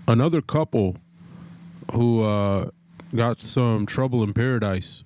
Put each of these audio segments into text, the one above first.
another couple who got some trouble in paradise.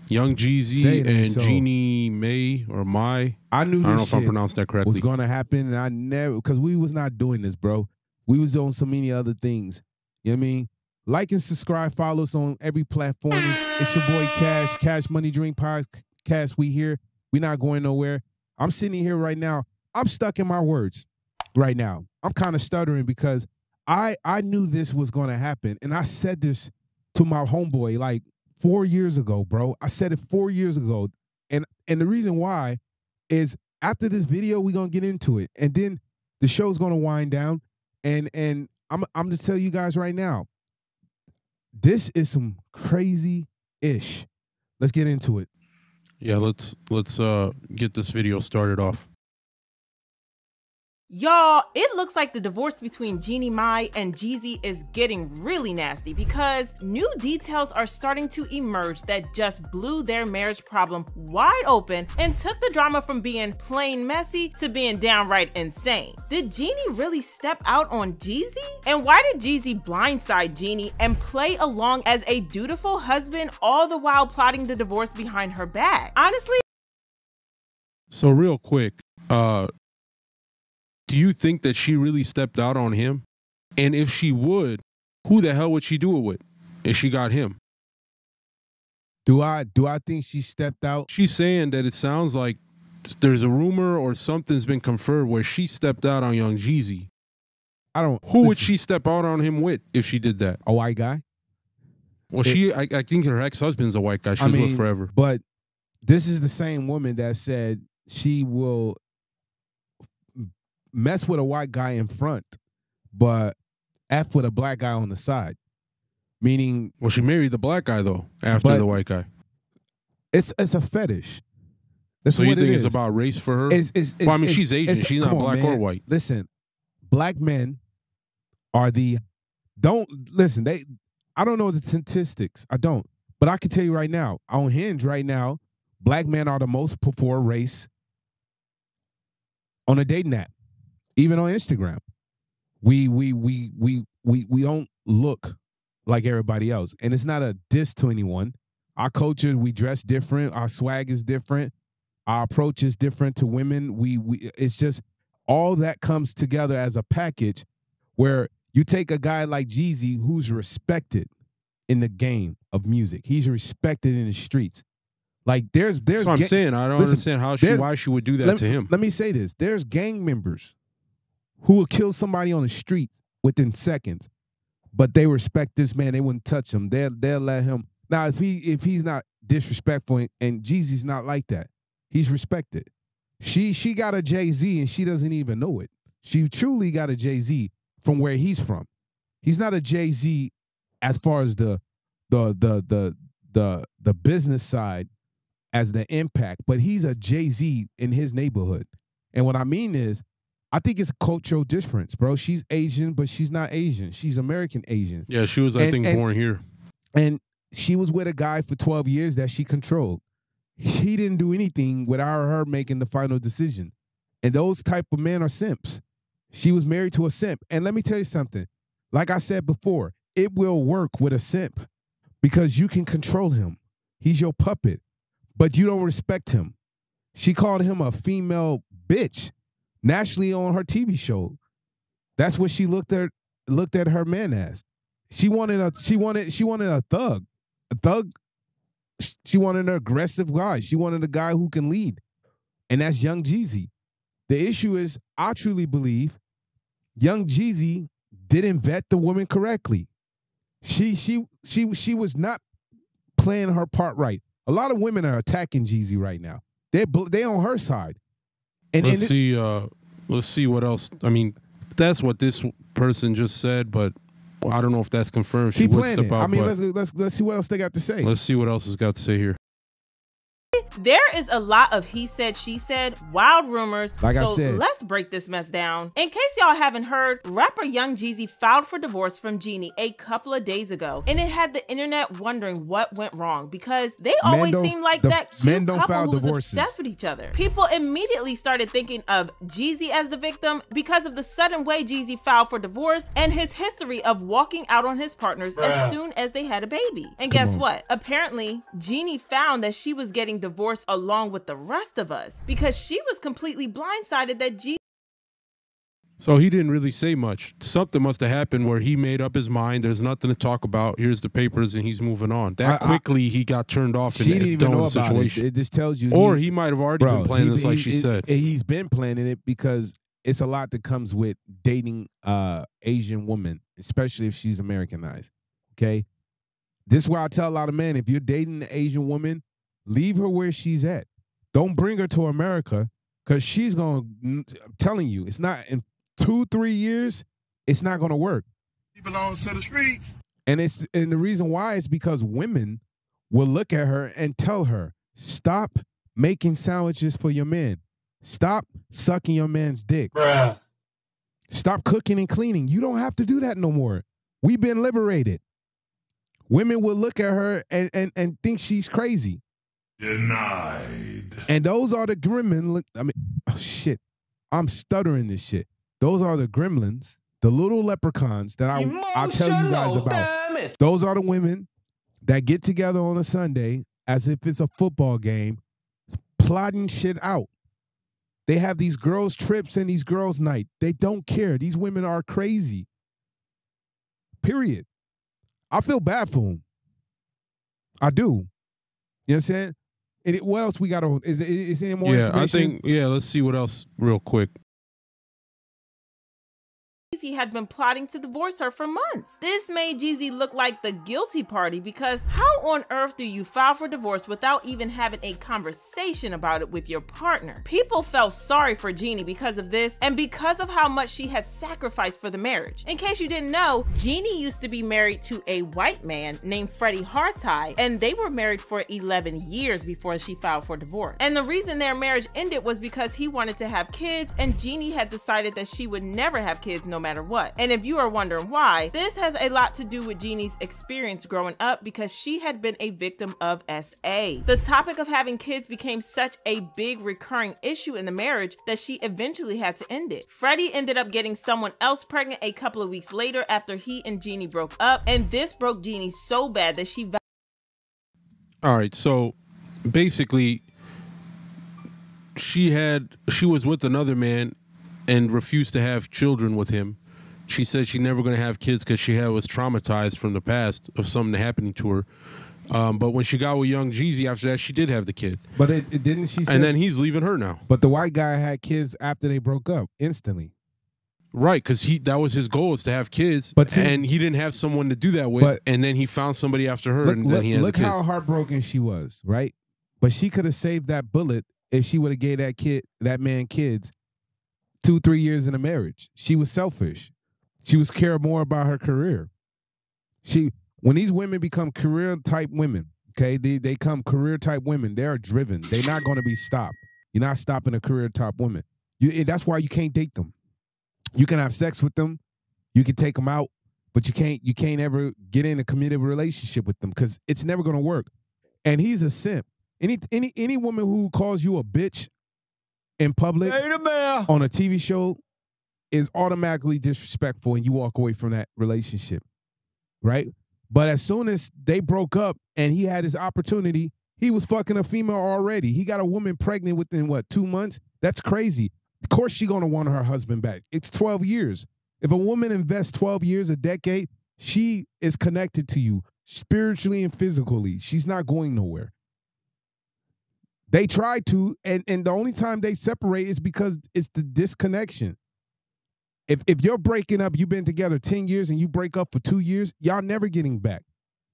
Young Jeezy and Jeannie Mai or Mai. I knew this don't know if I pronounced that correctly. Was going to happen, and I never, because we was not doing this, bro. We was doing so many other things. You know what I mean? Like and subscribe, follow us on every platform. It's your boy Cash Money Drink Podcast. We here. We not going nowhere. I'm sitting here right now. I'm stuck in my words right now. I'm kind of stuttering because I knew this was going to happen, and I said this to my homeboy like 4 years ago, bro. I said it 4 years ago, and the reason why is after this video we're gonna get into it, and then the show's gonna wind down, and I'm just tell you guys right now, this is some crazy ish. Let's get into it. Yeah, let's get this video started off. Y'all, it looks like the divorce between Jeannie Mai and Jeezy is getting really nasty because new details are starting to emerge that just blew their marriage problem wide open and took the drama from being plain messy to being downright insane. Did Jeannie really step out on Jeezy? And why did Jeezy blindside Jeannie and play along as a dutiful husband all the while plotting the divorce behind her back? Honestly. So real quick, do you think that she really stepped out on him? And if she would, who the hell would she do it with if she got him? Do I think she stepped out? She's saying that it sounds like there's a rumor or something's been confirmed where she stepped out on Young Jeezy. Who would she step out on him with if she did that? A white guy? Well, I think her ex-husband's a white guy. She was with forever. But this is the same woman that said she will mess with a white guy in front, but F with a black guy on the side. Meaning, well, she married the black guy though after the white guy. It's a fetish. That's so what you think it it's is. about race for her? Well, I mean, she's Asian. She's not black or white. Listen, black men are I don't know the statistics. I don't. But I can tell you right now, on Hinge right now, black men are the most preferred race on a dating app. Even on Instagram, we don't look like everybody else, and it's not a diss to anyone. Our culture, we dress different. Our swag is different. Our approach is different to women. It's just all that comes together as a package, where you take a guy like Jeezy, who's respected in the game of music. He's respected in the streets. Like there's. That's what I'm saying. I don't understand why she would do that to him. Let me say this: there's gang members who will kill somebody on the streets within seconds, but they respect this man. They wouldn't touch him. They'll let him. Now, if he's not disrespectful, and Jeezy's not like that, he's respected. She got a Jay-Z and she doesn't even know it. She truly got a Jay-Z from where he's from. He's not a Jay-Z as far as the business side as the impact, but he's a Jay-Z in his neighborhood. And what I mean is, I think it's a cultural difference, bro. She's Asian, but she's not Asian. She's American Asian. Yeah, she was, I think, born here. And she was with a guy for 12 years that she controlled. He didn't do anything without her making the final decision. And those type of men are simps. She was married to a simp. And let me tell you something. Like I said before, it will work with a simp because you can control him. He's your puppet, but you don't respect him. She called him a female bitch nationally on her TV show. That's what she looked at her man as. She wanted a thug. A thug. She wanted an aggressive guy. She wanted a guy who can lead. And that's Young Jeezy. The issue is, I truly believe Young Jeezy didn't vet the woman correctly. She was not playing her part right. A lot of women are attacking Jeezy right now. They on her side. And let's see what else. I mean, that's what this person just said, but I don't know if that's confirmed. She would step out. I mean, let's see what else they got to say. Let's see what else has got to say here. There is a lot of he said, she said, wild rumors. Like I so said, let's break this mess down. In case y'all haven't heard, rapper Young Jeezy filed for divorce from Jeannie a couple of days ago, and it had the internet wondering what went wrong because they always seem like that cute couple who's obsessed with each other. People immediately started thinking of Jeezy as the victim because of the sudden way Jeezy filed for divorce and his history of walking out on his partners as soon as they had a baby. And guess what? Apparently, Jeannie found that she was getting divorced along with the rest of us because she was completely blindsided that Jeezy. So he didn't really say much. Something must have happened where he made up his mind. There's nothing to talk about. Here's the papers, and he's moving on. That quickly, he got turned off. She didn't even know about it. It just tells you. Or he might have already been planning this, like she said. He's been planning it because it's a lot that comes with dating Asian women, especially if she's Americanized. Okay, this is why I tell a lot of men: if you're dating an Asian woman, leave her where she's at. Don't bring her to America because she's going to, I'm telling you, it's not, in 2-3 years, it's not going to work. She belongs to the streets. And the reason why is because women will look at her and tell her, stop making sandwiches for your man. Stop sucking your man's dick. Bruh. Stop cooking and cleaning. You don't have to do that no more. We've been liberated. Women will look at her and think she's crazy. Denied. And those are the gremlins. I mean, oh, shit. I'm stuttering this shit. Those are the gremlins, the little leprechauns that I'll tell you guys about. Those are the women that get together on a Sunday as if it's a football game, plotting shit out. They have these girls' trips and these girls' night. They don't care. These women are crazy. Period. I feel bad for them. I do. You know what I'm saying? What else we got on? Is any more information? Let's see what else real quick. Jeezy had been plotting to divorce her for months. This made Jeezy look like the guilty party because how on earth do you file for divorce without even having a conversation about it with your partner? People felt sorry for Jeannie because of this and because of how much she had sacrificed for the marriage. In case you didn't know, Jeannie used to be married to a white man named Freddie Hartide, and they were married for 11 years before she filed for divorce. And the reason their marriage ended was because he wanted to have kids and Jeannie had decided that she would never have kids no matter what. And if you are wondering why, this has a lot to do with Jeannie's experience growing up because she had been a victim of SA. The topic of having kids became such a big recurring issue in the marriage that she eventually had to end it. Freddie ended up getting someone else pregnant a couple of weeks later after he and Jeannie broke up, and this broke Jeannie so bad that she... All right, so basically she was with another man and refused to have children with him. She said she's never going to have kids because she was traumatized from the past of something happening to her. But when she got with Young Jeezy after that, she did have the kid. But didn't she say... And then he's leaving her now. But the white guy had kids after they broke up, instantly. Right, because that was his goal, is to have kids. And he didn't have someone to do that with. And then he found somebody after her, and then he had the kids. Look how heartbroken she was, right? But she could have saved that bullet if she would have gave that man kids 2-3 years in a marriage. She was selfish. She was caring more about her career. When these women become career type women, okay, they become career type women. They are driven. They're not going to be stopped. You're not stopping a career type woman. That's why you can't date them. You can have sex with them, you can take them out, but you can't ever get in a committed relationship with them because it's never going to work. And he's a simp. Any woman who calls you a bitch in public on a TV show is automatically disrespectful, and you walk away from that relationship, right? But as soon as they broke up and he had his opportunity, he was fucking a female already. He got a woman pregnant within, 2 months? That's crazy. Of course she's going to want her husband back. It's 12 years. If a woman invests 12 years, a decade, she is connected to you spiritually and physically. She's not going nowhere. They try to, and the only time they separate is because it's the disconnection. If you're breaking up, you've been together 10 years and you break up for 2 years, y'all never getting back.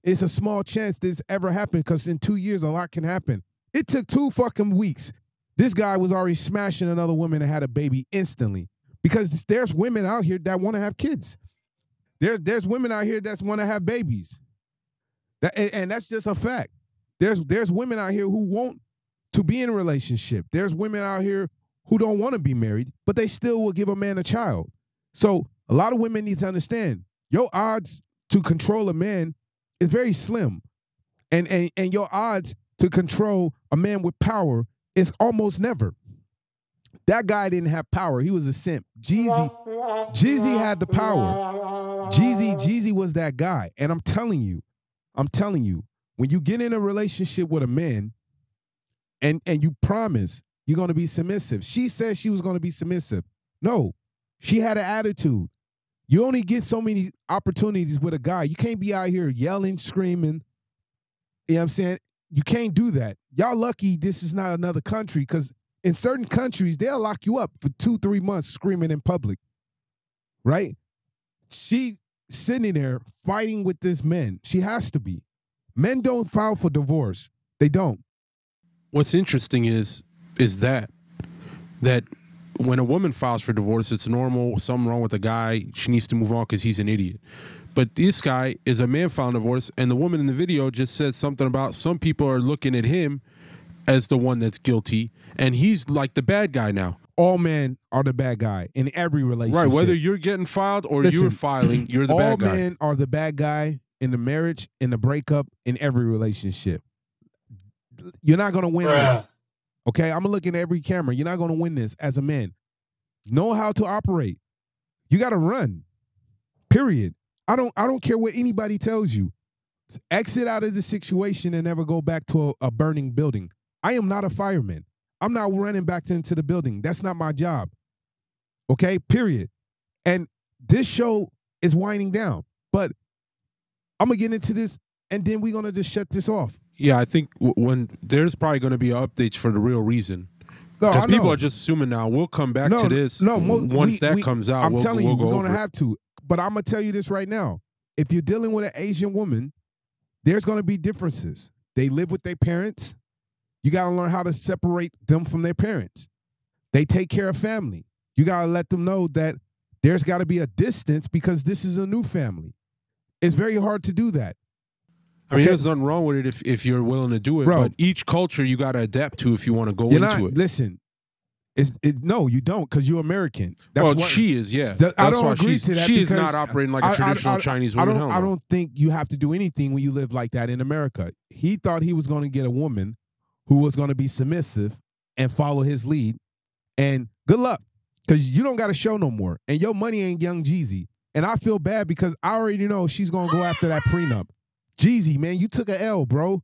It's a small chance this ever happened because in 2 years, a lot can happen. It took 2 fucking weeks. This guy was already smashing another woman and had a baby instantly because there's women out here that want to have kids. There's women out here that want to have babies. And that's just a fact. There's women out here who want to be in a relationship. There's women out here who don't want to be married, but they still will give a man a child. So a lot of women need to understand your odds to control a man is very slim. And your odds to control a man with power is almost never. That guy didn't have power. He was a simp. Jeezy had the power. Jeezy was that guy. And I'm telling you, when you get in a relationship with a man and you promise you're going to be submissive. She said she was going to be submissive. No, she had an attitude. You only get so many opportunities with a guy. You can't be out here yelling, screaming. You know what I'm saying? You can't do that. Y'all lucky this is not another country, because in certain countries, they'll lock you up for 2-3 months screaming in public, right? She sitting there fighting with this man. She has to be. Men don't file for divorce. They don't. What's interesting is that when a woman files for divorce, it's normal, something wrong with the guy, she needs to move on because he's an idiot. But this guy is a man filing divorce, and the woman in the video just said something about some people are looking at him as the one that's guilty, and he's like the bad guy now. All men are the bad guy in every relationship. Right, whether you're getting filed or you're filing, you're the bad guy. All men are the bad guy in the marriage, in the breakup, in every relationship. You're not going to win this. Okay, I'm looking at every camera. You're not going to win this as a man. Know how to operate. You got to run. Period. I don't care what anybody tells you. Exit out of the situation and never go back to a burning building. I am not a fireman. I'm not running back into the building. That's not my job. Okay, period. And this show is winding down. But I'm going to get into this, and then we're going to just shut this off. Yeah, I think when there's probably going to be updates for the real reason. Because people are just assuming now. We'll come back to this once that comes out. I'm telling you, we're going to have to. But I'm going to tell you this right now. If you're dealing with an Asian woman, there's going to be differences. They live with their parents. You got to learn how to separate them from their parents. They take care of family. You got to let them know that there's got to be a distance because this is a new family. It's very hard to do that. I mean, there's nothing wrong with it if you're willing to do it. Bro, but each culture you got to adapt to if you want to go into it. Listen, no, you don't, because you're American. Well, she is, yeah. I don't agree to that. She is not operating like a traditional Chinese woman. I don't think you have to do anything when you live like that in America. He thought he was going to get a woman who was going to be submissive and follow his lead. And good luck, because you don't got a show no more. And your money ain't Young Jeezy. And I feel bad because I already know she's going to go after that prenup. Jeezy, man, you took a L, bro.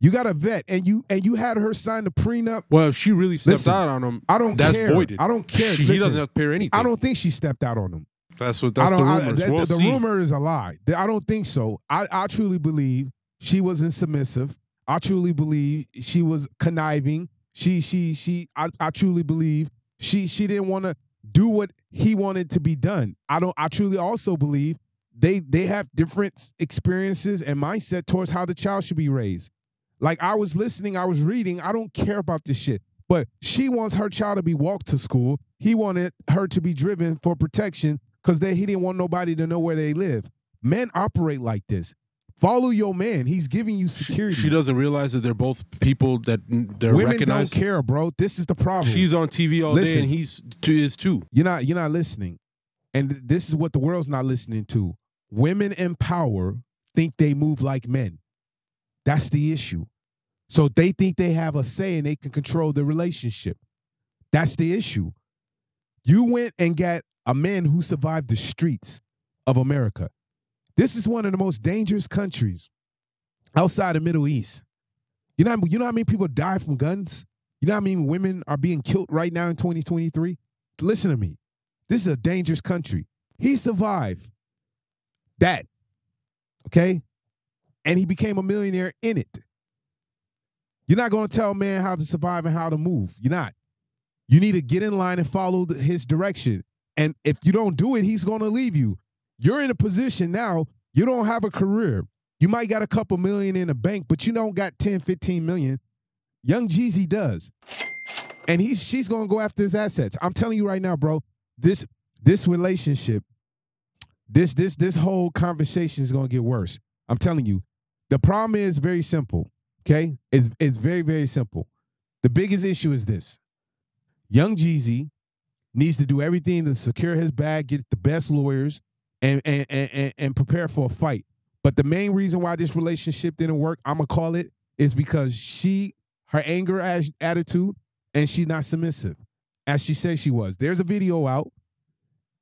You got a vet, and you had her sign the prenup. Well, if she really stepped out on him, that's voided. I don't care. He doesn't have to pay her anything. I don't think she stepped out on him. That's the rumors. The rumor is a lie. I don't think so. I truly believe she wasn't submissive. I truly believe she was conniving. I truly believe she didn't want to do what he wanted to be done. I truly also believe they have different experiences and mindset towards how the child should be raised. Like, I was listening, I was reading, I don't care about this shit. But she wants her child to be walked to school. He wanted her to be driven for protection because he didn't want nobody to know where they live. Men operate like this. Follow your man. He's giving you security. She doesn't realize that they're both people that they're Women recognized. Don't care, bro. This is the problem. She's on TV all day, and he is too. You're not listening. And this is what the world's not listening to. Women in power think they move like men. That's the issue. So they think they have a say and they can control the relationship. That's the issue. You went and got a man who survived the streets of America. This is one of the most dangerous countries outside the Middle East. You know how many people die from guns? You know how many women are being killed right now in 2023? Listen to me. This is a dangerous country. He survived that, okay? And he became a millionaire in it. You're not going to tell a man how to survive and how to move. You're not. You need to get in line and follow his direction. And if you don't do it, he's going to leave you. You're in a position now, you don't have a career. You might got a couple million in the bank, but you don't got 10, 15 million. Young Jeezy does. And she's going to go after his assets. I'm telling you right now, bro, this relationship, this whole conversation is going to get worse. I'm telling you. The problem is very simple, okay? It's very, very simple. The biggest issue is this. Young Jeezy needs to do everything to secure his bag, get the best lawyers, and prepare for a fight. But the main reason why this relationship didn't work, I'm going to call it, is because her anger attitude, and she's not submissive, as she said she was. There's a video out,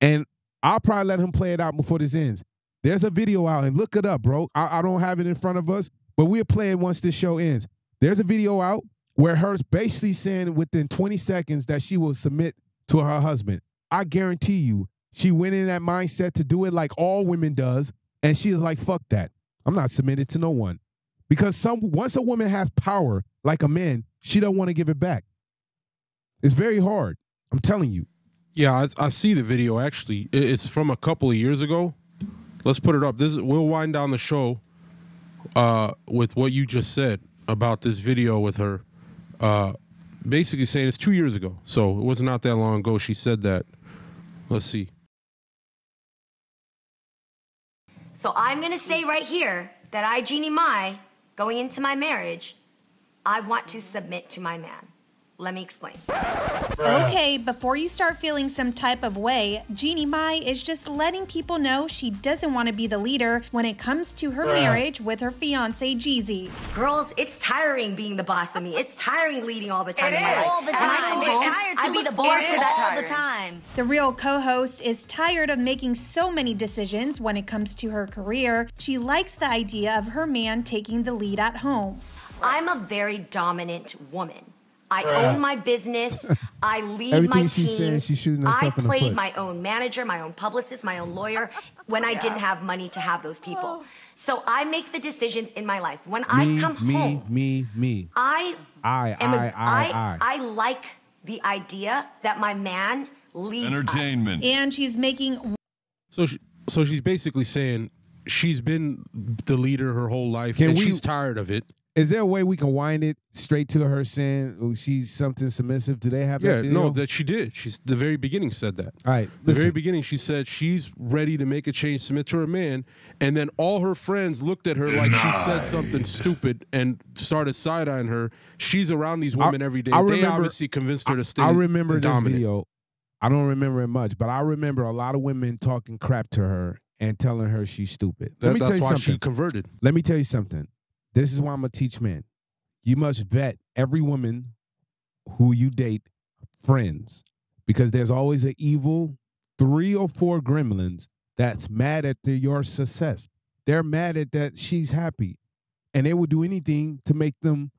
and I'll probably let him play it out before this ends. There's a video out, and look it up, bro. I don't have it in front of us, but we'll play it once this show ends. There's a video out where her's basically saying within 20 seconds that she will submit to her husband. I guarantee you, she went in that mindset to do it like all women does, and she is like, fuck that. I'm not submitted to no one. Because once a woman has power like a man, she don't want to give it back. It's very hard. I'm telling you. Yeah, I see the video, actually. It's from a couple of years ago. Let's put it up. We'll wind down the show with what you just said about this video with her. Basically saying it's 2 years ago. So it was not that long ago she said that. Let's see. So I'm going to say right here that I, Jeannie Mai, going into my marriage, I want to submit to my man. Let me explain. Okay, before you start feeling some type of way, Jeannie Mai is just letting people know she doesn't want to be the leader when it comes to her marriage with her fiancé, Jeezy. Girls, it's tiring being the boss of me. It's tiring leading all the time in my life. All the time. It's tired to be the boss of that all the time. The real co-host is tired of making so many decisions when it comes to her career. She likes the idea of her man taking the lead at home. I'm a very dominant woman. I own my business. I lead Everything my team. she's saying, she's shooting herself in the I played foot. my own manager, my own publicist, my own lawyer when I didn't have money to have those people. So I make the decisions in my life. When I come home, I like the idea that my man leads entertainment. us. And she's making... So she's basically saying she's been the leader her whole life, and she's tired of it. Is there a way we can wind it straight to her saying she's something submissive? Do they have that video? No, that she did. She's the very beginning said that. All right. The very beginning, she said she's ready to make a change, submit to her man, and then all her friends looked at her like she said something stupid and started side-eyeing her. She's around these women every day. They obviously convinced her to stay dominant. I remember this video. I don't remember it much, but I remember a lot of women talking crap to her and telling her she's stupid. Let me tell you something. That's why she converted. Let me tell you something. This is why I'm going to teach men. You must vet every woman who you date friends, because there's always an evil 3 or 4 gremlins that's mad at your success. They're mad at that she's happy, and they will do anything to make them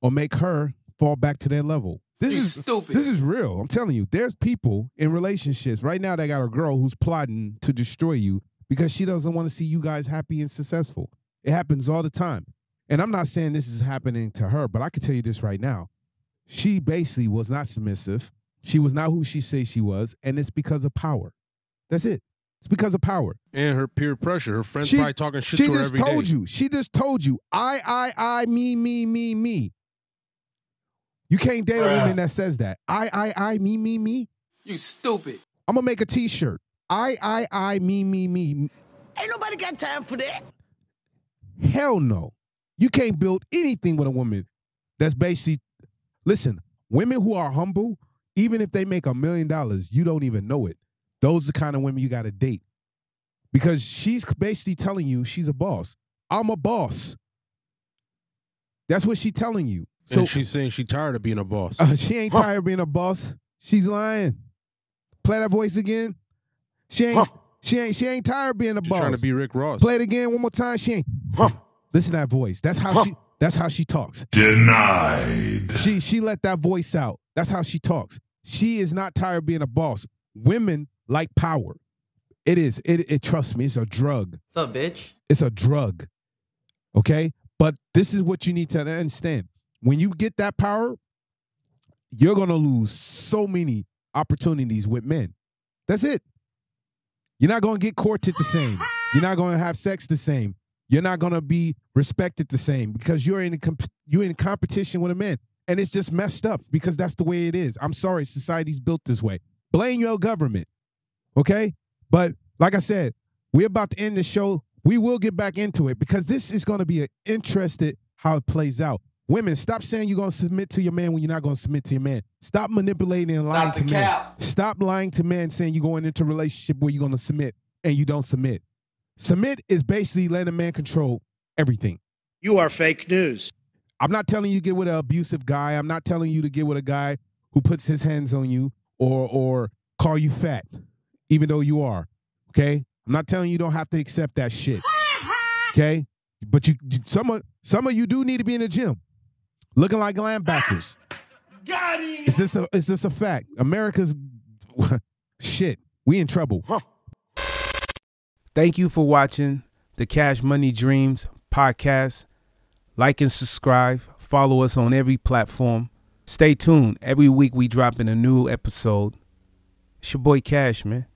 or make her fall back to their level. This is stupid. This is real. I'm telling you. There's people in relationships right now that got a girl who's plotting to destroy you because she doesn't want to see you guys happy and successful. It happens all the time. And I'm not saying this is happening to her, but I can tell you this right now. She basically was not submissive. She was not who she says she was, and it's because of power. That's it. It's because of power. And her peer pressure. Her friends probably talking shit to her every day. She just told you. I, me. You can't date a woman that says that. I, me. You stupid. I'm going to make a T-shirt. I, me. Ain't nobody got time for that. Hell no. You can't build anything with a woman that's basically, listen, women who are humble, even if they make $1 million, you don't even know it. Those are the kind of women you got to date. Because she's basically telling you she's a boss. I'm a boss. That's what she's telling you. So and she's saying she's tired of being a boss. She ain't tired of being a boss. She's lying. Play that voice again. She ain't tired of being a boss. Trying to be Rick Ross. Play it again one more time. She ain't. Listen to that voice. That's how she talks. Denied. She let that voice out. That's how she talks. She is not tired of being a boss. Women like power. It is. It trust me, it's a drug. What's up, bitch? It's a drug. Okay? But this is what you need to understand. When you get that power, you're going to lose so many opportunities with men. That's it. You're not going to get courted the same. You're not going to have sex the same. You're not going to be respected the same because you're in competition with a man. And it's just messed up because that's the way it is. I'm sorry, society's built this way. Blame your government, okay? But like I said, we're about to end the show. We will get back into it because this is going to be interesting how it plays out. Women, stop saying you're going to submit to your man when you're not going to submit to your man. Stop manipulating and lying to men. Stop lying to men saying you're going into a relationship where you're going to submit and you don't submit. Submit is basically letting a man control everything. You are fake news. I'm not telling you to get with an abusive guy. I'm not telling you to get with a guy who puts his hands on you or call you fat, even though you are, okay? I'm not telling you don't have to accept that shit, okay? But some of you do need to be in the gym, looking like linebackers. Got him. Is this a fact? America's shit. We in trouble. Thank you for watching the Cash Money Dreams podcast. Like and subscribe. Follow us on every platform. Stay tuned. Every week we drop in a new episode. It's your boy Cash, man.